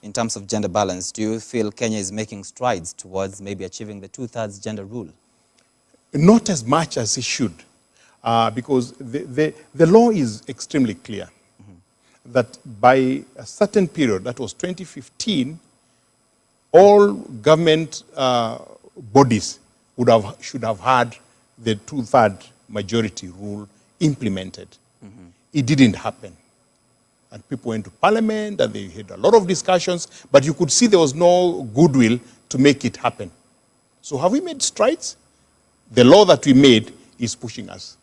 In terms of gender balance, do you feel Kenya is making strides towards maybe achieving the 2/3 gender rule? Not as much as it should, because the law is extremely clear that by a certain period, that was 2015, all government bodies should have had the 2/3 majority rule implemented. It didn't happen. And people went to parliament and they had a lot of discussions, but you could see there was no goodwill to make it happen. So have we made strides? The law that we made is pushing us.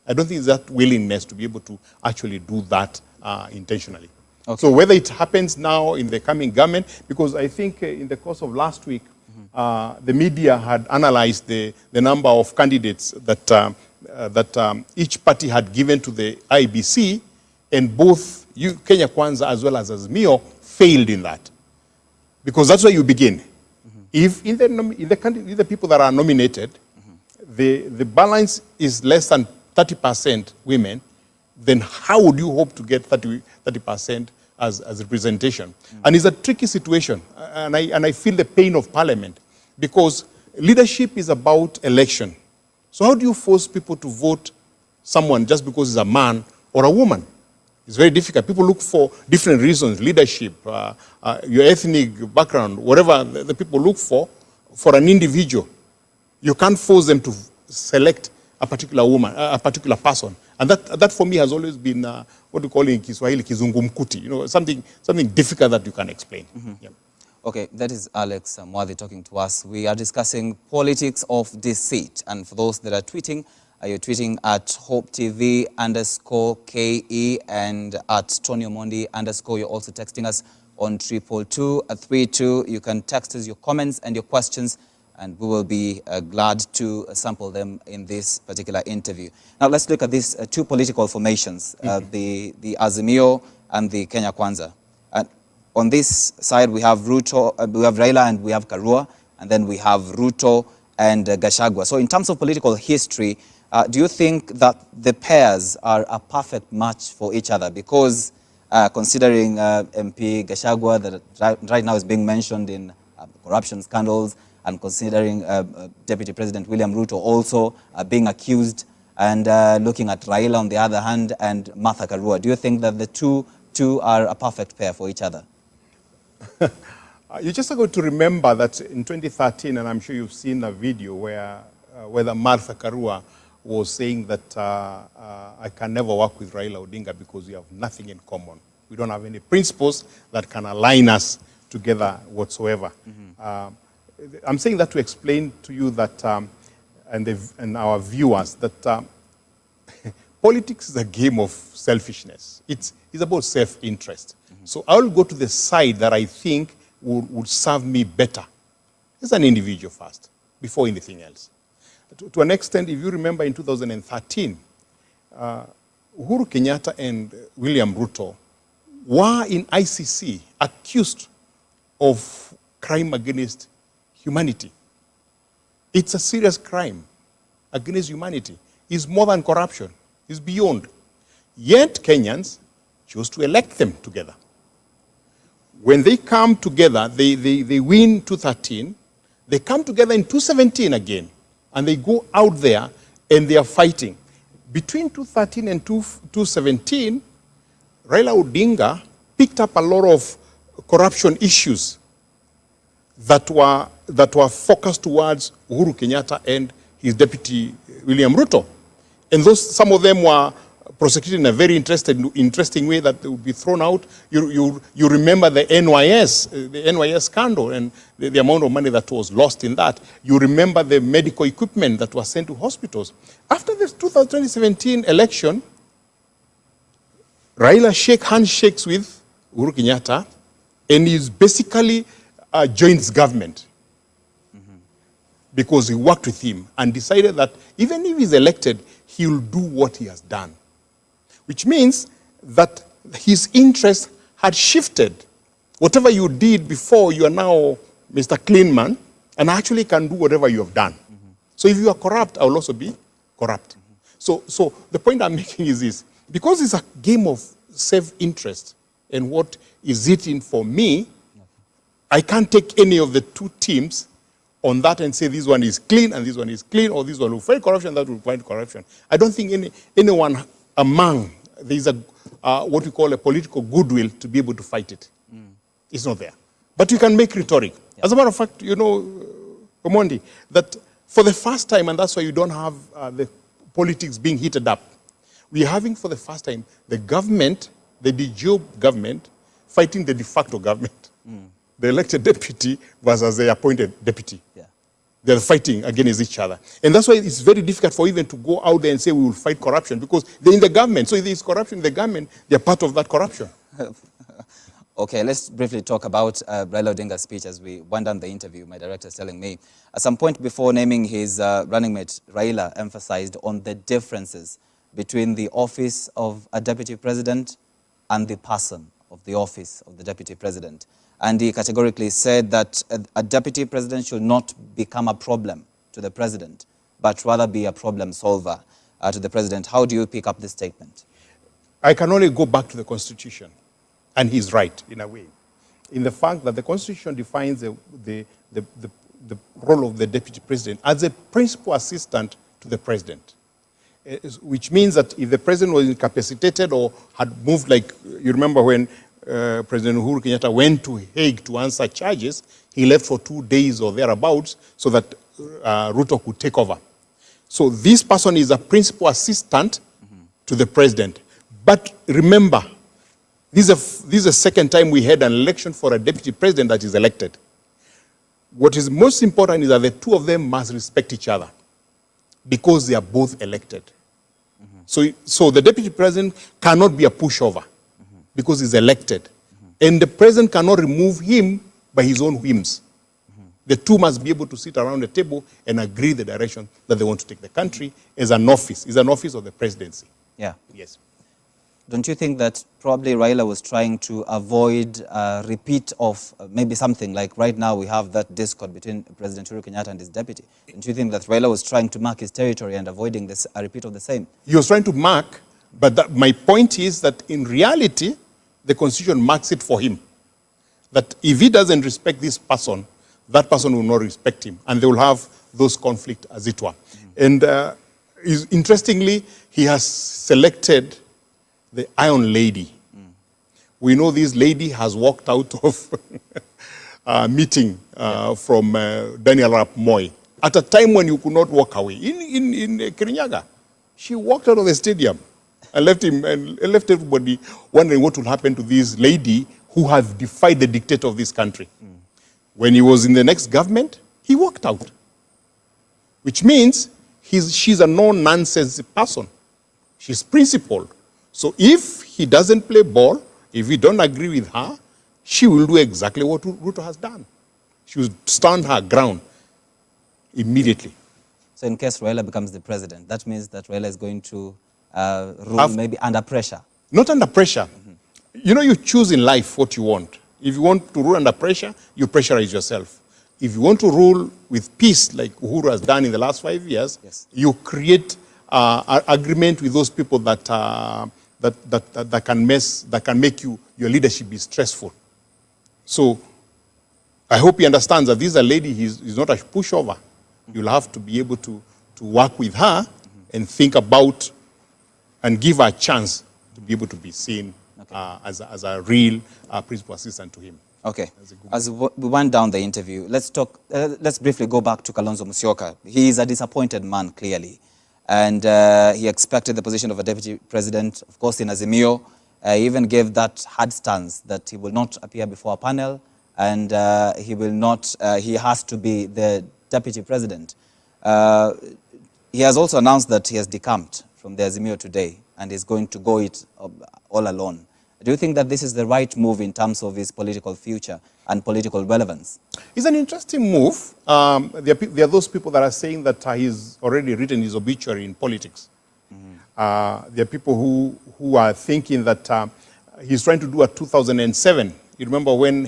I don't think it's that willingness to be able to actually do that intentionally. Okay. So whether it happens now in the coming government, because I think in the course of last week, the media had analyzed the number of candidates that each party had given to the IBC, and both Kenya Kwanza as well as Azimio failed in that. Because that's where you begin. If in the people that are nominated, the balance is less than 30% women, then how would you hope to get 30% as representation? And it's a tricky situation, and I feel the pain of parliament, because leadership is about election. So how do you force people to vote someone just because he's a man or a woman? It's very difficult. People look for different reasons, leadership, your ethnic background, whatever the people look for an individual. You can't force them to select a particular woman, a particular person. And that for me has always been, what we call in Kiswahili, kizungumkuti, something difficult that you can explain. Yeah. Okay, that is Alex Mwathe talking to us. We are discussing politics of deceit. And for those that are tweeting, you're tweeting at HopeTV_KE and at Tony Omondi_. You're also texting us on 22232. You can text us your comments and your questions, and we will be glad to sample them in this particular interview. Now let's look at these two political formations, the Azimio and the Kenya Kwanza. On this side, we have Ruto, we have Raila and we have Karua, and then we have Ruto and Gachagua. So in terms of political history, do you think that the pairs are a perfect match for each other? Because considering MP Gachagua that right now is being mentioned in corruption scandals, and considering Deputy President William Ruto also being accused, and looking at Raila on the other hand and Martha Karua, do you think that the two are a perfect pair for each other? You just got to remember that in 2013, and I'm sure you've seen a video where Martha Karua was saying that I can never work with Raila Odinga because we have nothing in common. We don't have any principles that can align us together whatsoever. I'm saying that to explain to you that, and our viewers, that politics is a game of selfishness. It's about self-interest. So I'll go to the side that I think would serve me better as an individual first, before anything else. To an extent, if you remember in 2013, Uhuru Kenyatta and William Ruto were in ICC accused of crime against humanity. It's a serious crime against humanity. It's more than corruption. It's beyond. Yet Kenyans chose to elect them together. When they come together, they win 2013, they come together in 2017 again, and they go out there and they are fighting. Between 2013 and 2017, Raila Odinga picked up a lot of corruption issues that were focused towards Uhuru Kenyatta and his deputy William Ruto. And some of them were prosecuted in a very interesting way that would be thrown out. You remember the NYS scandal and the amount of money that was lost in that. You remember the medical equipment that was sent to hospitals. After the 2017 election, Raila handshakes with Uhuru Kenyatta and he's basically joins government. Because he worked with him and decided that even if he's elected, he will do what he has done. Which means that his interest had shifted. Whatever you did before, you are now Mr. Clean Man, and actually can do whatever you have done. So if you are corrupt, I will also be corrupt. So the point I'm making is this. Because it's a game of self-interest, and what is it in for me, I can't take any of the two teams on that and say this one is clean and this one is clean, or this one will fight corruption, that will fight corruption. I don't think anyone among, there is a, what we call a political goodwill to be able to fight it. It's not there. But you can make rhetoric. Yeah. As a matter of fact, you know, Omondi, that for the first time, and that's why you don't have the politics being heated up, we're having for the first time the government, the de jure government, fighting the de facto government. The elected deputy versus the appointed deputy. Yeah. They're fighting against each other. And that's why it's very difficult for even to go out there and say we will fight corruption, because they're in the government. So if there is corruption in the government, they're part of that corruption. Okay, let's briefly talk about Raila Odinga's speech as we wind down the interview. My director is telling me. At some point before naming his running mate, Raila emphasized on the differences between the office of a deputy president and the person of the office of the deputy president. And he categorically said that a deputy president should not become a problem to the president, but rather be a problem solver to the president. How do you pick up this statement? I can only go back to the Constitution, and he's right in a way, in the fact that the Constitution defines the role of the deputy president as a principal assistant to the president, which means that if the president was incapacitated or had moved, like you remember when President Uhuru Kenyatta went to Hague to answer charges, he left for 2 days or thereabouts so that Ruto could take over. So this person is a principal assistant to the president. But remember, this is the second time we had an election for a deputy president that is elected. What is most important is that the two of them must respect each other because they are both elected. So the deputy president cannot be a pushover because he's elected. And the president cannot remove him by his own whims. The two must be able to sit around the table and agree the direction that they want to take the country as an office. It's an office of the presidency. Yeah. Yes. Don't you think that probably Raila was trying to avoid a repeat of maybe something like right now we have that discord between President Uhuru Kenyatta and his deputy? Don't you think that Raila was trying to mark his territory and avoiding this, a repeat of the same? He was trying to mark, but my point is that in reality, the Constitution marks it for him. That if he doesn't respect this person, that person will not respect him. And they will have those conflicts as it were. And interestingly, he has selected the Iron Lady. We know this lady has walked out of a meeting from Daniel Arap Moi at a time when you could not walk away. In Kirinyaga, she walked out of the stadium and left him and left everybody wondering what will happen to this lady who has defied the dictator of this country. When he was in the next government, he walked out, which means she's a no-nonsense person. She's principled. So if he doesn't play ball, if we don't agree with her, she will do exactly what Ruto has done. She will stand her ground immediately. So in case Raila becomes the president, that means that Raila is going to rule maybe under pressure? Not under pressure. You know, you choose in life what you want. If you want to rule under pressure, you pressurize yourself. If you want to rule with peace, like Uhuru has done in the last 5 years, yes, you create agreement with those people that can make your leadership be stressful. So I hope he understands that this is a lady, he's not a pushover. You'll have to be able to work with her and think about and give her a chance to be able to be seen as a real principal assistant to him. Okay. As we went down the interview, let's briefly go back to Kalonzo Musyoka. He is a disappointed man, clearly. And he expected the position of a deputy president, of course, in Azimio. He even gave that hard stance that he will not appear before a panel and he has to be the deputy president. He has also announced that he has decamped from the Azimio today and is going to go it all alone. Do you think that this is the right move in terms of his political future and political relevance? It's an interesting move. There are those people that are saying that he's already written his obituary in politics. There are people who are thinking that he's trying to do a 2007. You remember when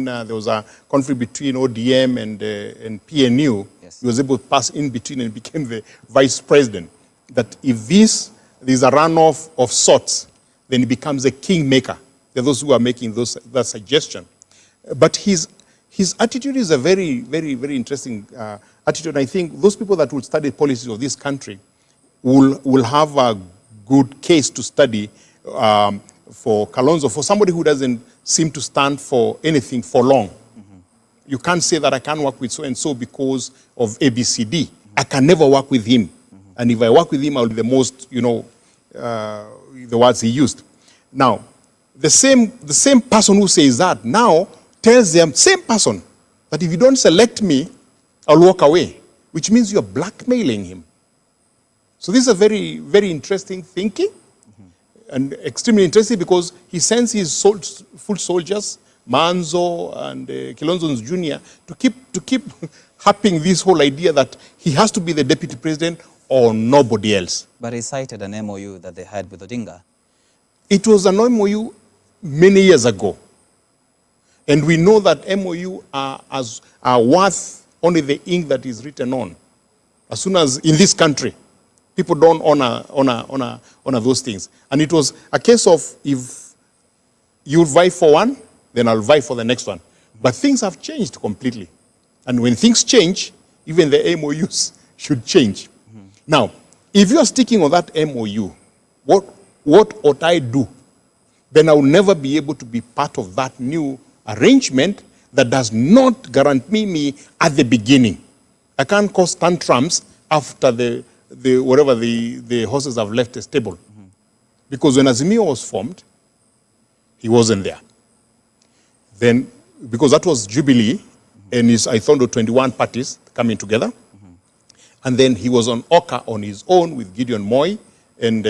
there was a conflict between ODM and PNU, yes, he was able to pass in between and became the vice president. That if there's a runoff of sorts, then he becomes a kingmaker. There are those who are making that suggestion. But he's his attitude is a very, very, very interesting attitude. I think those people that will study policies of this country will have a good case to study for Kalonzo, for somebody who doesn't seem to stand for anything for long. You can't say that I can't work with so-and-so because of ABCD. I can never work with him. And if I work with him, I'll be the most, the words he used. Now, the same person who says that now tells the same person that if you don't select me, I'll walk away, which means you're blackmailing him. So this is a very, very interesting thinking, and extremely interesting because he sends his full soldiers, Manzo and Kilonzo Jr., to keep harping this whole idea that he has to be the deputy president or nobody else. But he cited an MOU that they had with Odinga. It was an MOU many years ago. And we know that MOU are worth only the ink that is written on. As soon as in this country, people don't honor those things. And it was a case of if you vie for one, then I'll vie for the next one. But things have changed completely. And when things change, even the MOUs should change. Now, if you're sticking on that MOU, what ought I do? Then I will never be able to be part of that new arrangement that does not guarantee me at the beginning. I can't cause tantrums after whatever the horses have left the stable. Because when Azimio was formed, he wasn't there. Then, because that was Jubilee, and I thought 21 parties coming together. And then he was on Oka on his own with Gideon Moi and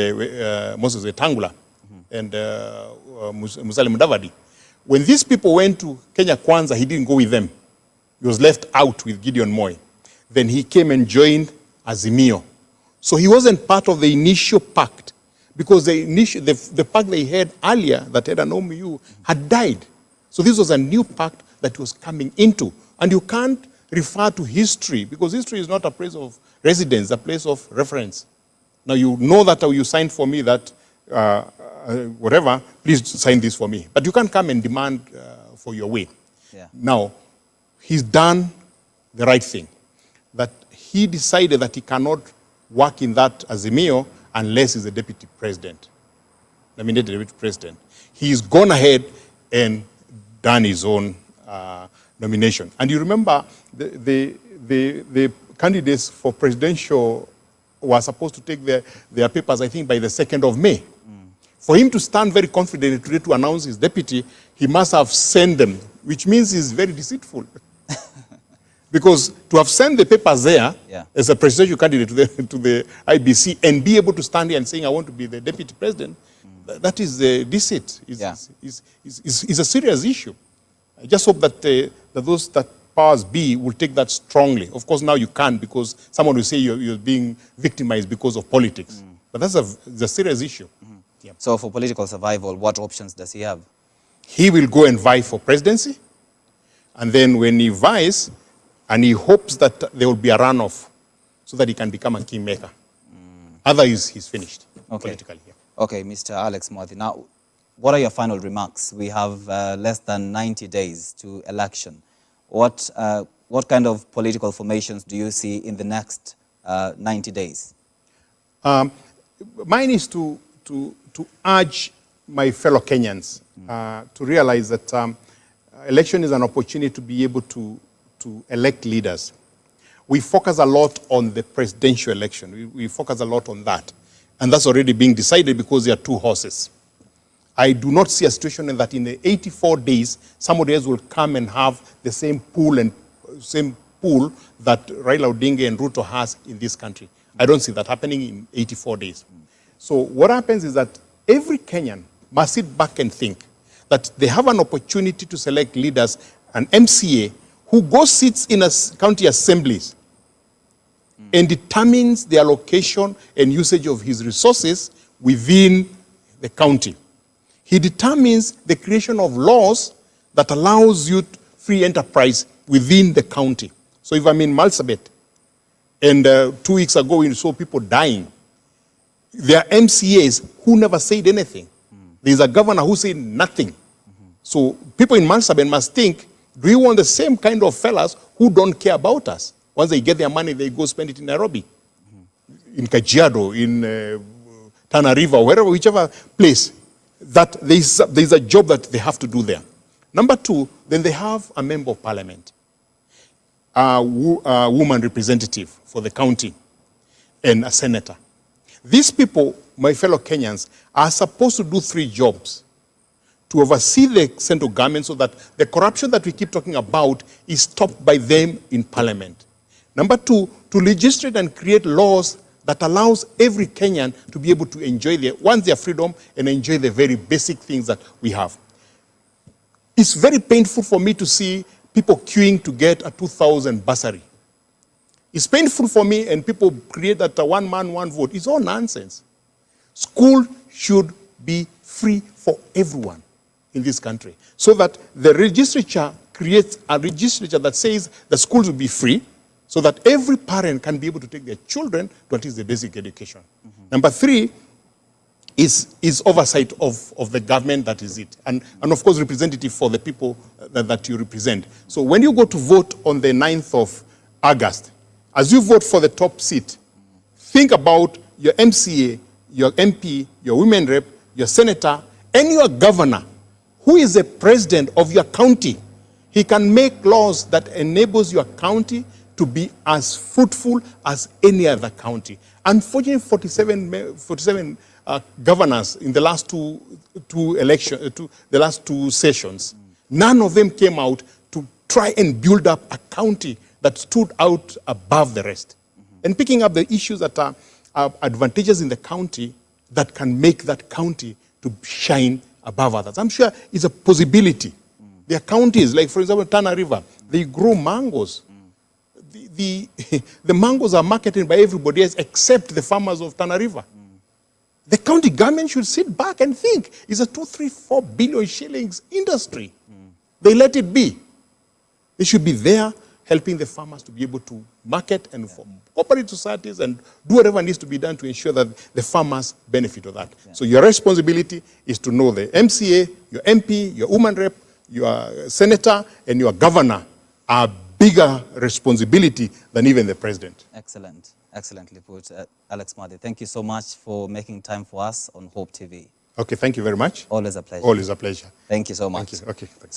Moses Wetangula and Musalia Mudavadi. When these people went to Kenya Kwanza, he didn't go with them. He was left out with Gideon Moi. Then he came and joined Azimio. So he wasn't part of the initial pact because the pact they had earlier that had an MOU had died. So this was a new pact that was coming into. And you can't refer to history because history is not a place of residence, a place of reference. Now you know that you signed for me that whatever, please sign this for me. But you can't come and demand for your way. Yeah. Now, he's done the right thing. That he decided that he cannot work in that Azimio unless he's the deputy president. Nominated deputy president. He's gone ahead and done his own nomination. And you remember the candidates for presidential were supposed to take their papers, I think, by the 2nd of May. For him to stand very confidently today to announce his deputy, he must have sent them, which means he's very deceitful. Because to have sent the papers there as a presidential candidate to the IBC and be able to stand here and saying, I want to be the deputy president, that is deceit. It's a serious issue. I just hope that those that powers be will take that strongly. Of course, now you can't because someone will say you're being victimized because of politics. But that's a serious issue. Yeah. So for political survival, what options does he have? He will go and vie for presidency. And then when he vies, and he hopes that there will be a runoff so that he can become a kingmaker. Otherwise, he's finished politically. Yeah. Okay, Mr. Alex Mwathe. Now, what are your final remarks? We have less than 90 days to election. What kind of political formations do you see in the next 90 days? Mine is to urge my fellow Kenyans to realize that election is an opportunity to be able to elect leaders. We focus a lot on the presidential election. We focus a lot on that. And that's already being decided because there are two horses. I do not see a situation that in the 84 days, somebody else will come and have the same pool that Raila Odinga and Ruto has in this country. I don't see that happening in 84 days. So what happens is that every Kenyan must sit back and think that they have an opportunity to select leaders, an MCA, who goes sits in county assemblies and determines the allocation and usage of his resources within the county. He determines the creation of laws that allows you free enterprise within the county. So if I'm in Marsabit, and 2 weeks ago we saw people dying, there are MCAs who never said anything. There's a governor who said nothing. So people in Marsabit must think Do we want the same kind of fellas who don't care about us? Once they get their money, they go spend it in Nairobi, in Kajiado, in Tana River, wherever, whichever place, that there's a job that they have to do there. Number two, then they have a member of parliament, a woman representative for the county, and a senator. These people, my fellow Kenyans, are supposed to do 3 jobs: to oversee the central government so that the corruption that we keep talking about is stopped by them in parliament. Number 2, to legislate and create laws that allows every Kenyan to be able to enjoy their freedom and enjoy the very basic things that we have. It's very painful for me to see people queuing to get a 2,000 bursary. It's painful for me, and people create that one man, one vote. It's all nonsense. School should be free for everyone in this country, so that the legislature creates a legislature that says the schools will be free, so that every parent can be able to take their children to at least the basic education. Number 3 is oversight of the government that is it. And of course, representative for the people that you represent. So when you go to vote on the 9th of August, as you vote for the top seat, think about your MCA, your MP, your women rep, your senator, and your governor, who is the president of your county. He can make laws that enables your county to be as fruitful as any other county. Unfortunately, 47 governors in the last the last two sessions, none of them came out to try and build up a county that stood out above the rest. And picking up the issues that are advantages in the county that can make that county to shine above others. I'm sure it's a possibility. There are counties, like for example, Tana River, they grow mangoes. The mangoes are marketed by everybody else except the farmers of Tana River. The county government should sit back and think, it's a 2, 3, 4 billion shillings industry. They let it be. They should be there helping the farmers to be able to market and form cooperative societies and do whatever needs to be done to ensure that the farmers benefit of that. So your responsibility is to know the MCA, your MP, your woman rep, your senator, and your governor are bigger responsibility than even the president. Excellent. Excellently put, Alex Mwathe. Thank you so much for making time for us on Hope TV. Okay, thank you very much. Always a pleasure. Always a pleasure. Thank you so much. Thank you. Okay. Thanks.